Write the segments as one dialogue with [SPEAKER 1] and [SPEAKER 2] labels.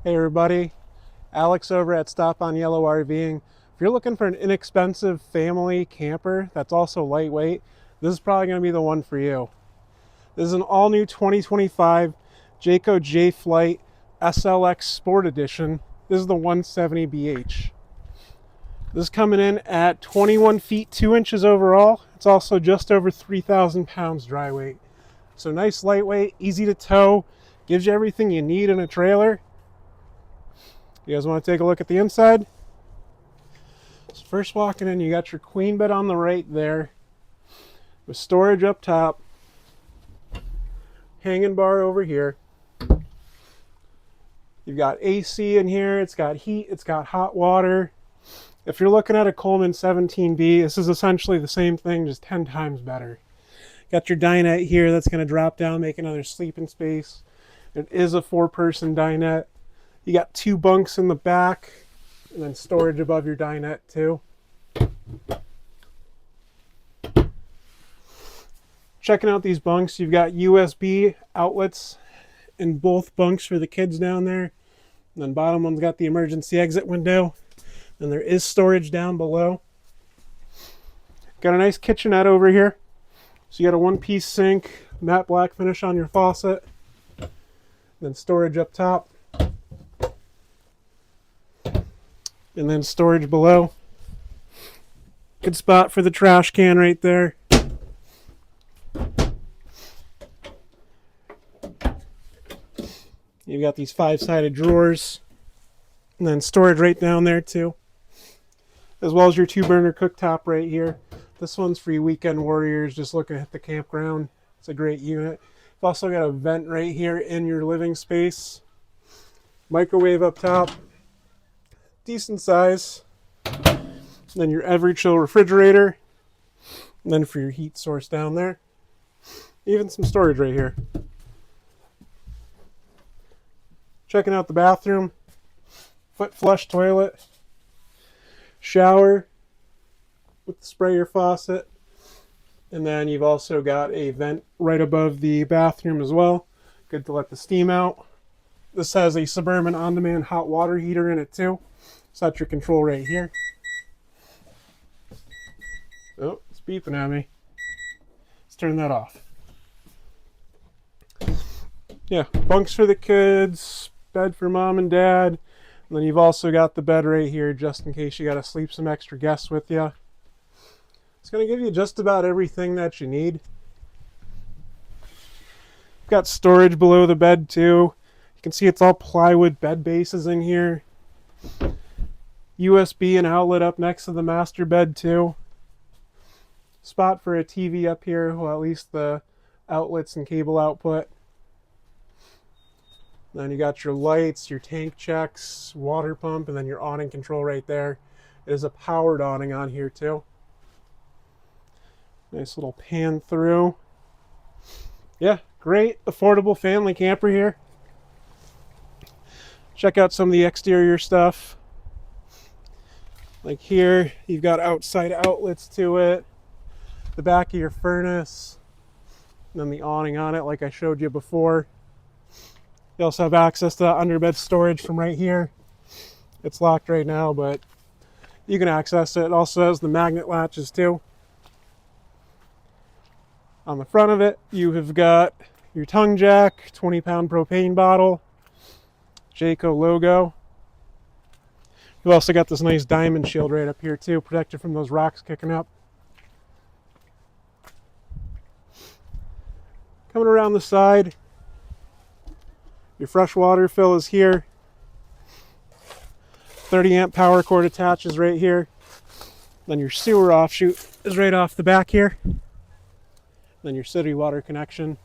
[SPEAKER 1] Hey everybody, Alex over at Stop on Yellow RVing. If you're looking for an inexpensive family camper that's also lightweight, this is probably going to be the one for you. This is an all-new 2025 Jayco J-Flight SLX Sport Edition. This is the 170BH. This is coming in at 21 feet 2 inches overall. It's also just over 3,000 pounds dry weight. So nice lightweight, easy to tow, gives you everything you need in a trailer. You guys want to take a look at the inside? So first walking in, you got your queen bed on the right there with storage up top, hanging bar over here. You've got AC in here, it's got heat, it's got hot water. If you're looking at a Coleman 17B, this is essentially the same thing, just 10 times better. Got your dinette here that's going to drop down, make another sleeping space. It is a 4-person dinette. You got 2 bunks in the back, and then storage above your dinette too. Checking out these bunks, you've got USB outlets in both bunks for the kids down there. And then bottom one's got the emergency exit window. And there is storage down below. Got a nice kitchenette over here. So you got a one-piece sink, matte black finish on your faucet. Then storage up top. And then storage below. Good spot for the trash can right there. You've got these 5-sided drawers. And then storage right down there too. As well as your 2-burner cooktop right here. This one's for you weekend warriors just looking at the campground. It's a great unit. You've also got a vent right here in your living space. Microwave up top. Decent size. Then your Everchill refrigerator. And then for your heat source down there. Even some storage right here. Checking out the bathroom. Foot flush toilet. Shower with the sprayer faucet. And then you've also got a vent right above the bathroom as well. Good to let the steam out. This has a Suburban on-demand hot water heater in it too. So that's your control right here. Oh, it's beeping at me. Let's turn that off. Yeah, bunks for the kids, bed for mom and dad. And then you've also got the bed right here just in case you got to sleep some extra guests with you. It's going to give you just about everything that you need. Got storage below the bed too. You can see it's all plywood bed bases in here. USB and outlet up next to the master bed too. Spot for a TV up here, well at least the outlets and cable output. Then you got your lights, your tank checks, water pump, and then your awning control right there. It is a powered awning on here too. Nice little pan through. Yeah, great affordable family camper here. Check out some of the exterior stuff. Like here, you've got outside outlets to it. The back of your furnace. And then the awning on it like I showed you before. You also have access to underbed storage from right here. It's locked right now, but you can access it. It also has the magnet latches too. On the front of it, you have got your tongue jack, 20-pound propane bottle, Jayco logo. You've also got this nice diamond shield right up here too, protected from those rocks kicking up. Coming around the side, your fresh water fill is here. 30-amp power cord attaches right here. Then your sewer offshoot is right off the back here. Then your city water connection.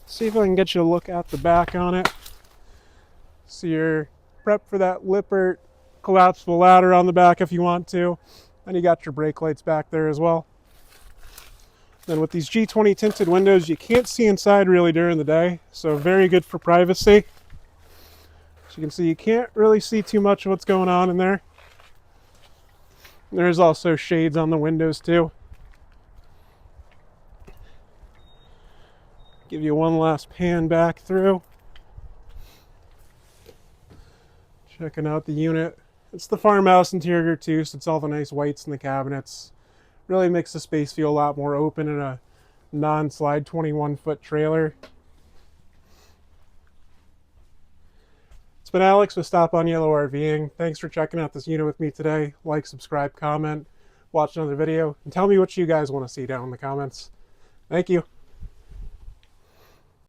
[SPEAKER 1] See if I can get you a look at the back on it. So you're prepped for that Lippert collapsible ladder on the back if you want to. And you got your brake lights back there as well. Then with these G20 tinted windows, you can't see inside really during the day, so very good for privacy. So you can see you can't really see too much of what's going on in there. There's also shades on the windows too. Give you one last pan back through. Checking out the unit. It's the farmhouse interior too, so it's all the nice whites in the cabinets. Really makes the space feel a lot more open in a non-slide 21-foot trailer. It's been Alex with Stop on Yellow RVing. Thanks for checking out this unit with me today. Like, subscribe, comment, watch another video, and tell me what you guys want to see down in the comments. Thank you.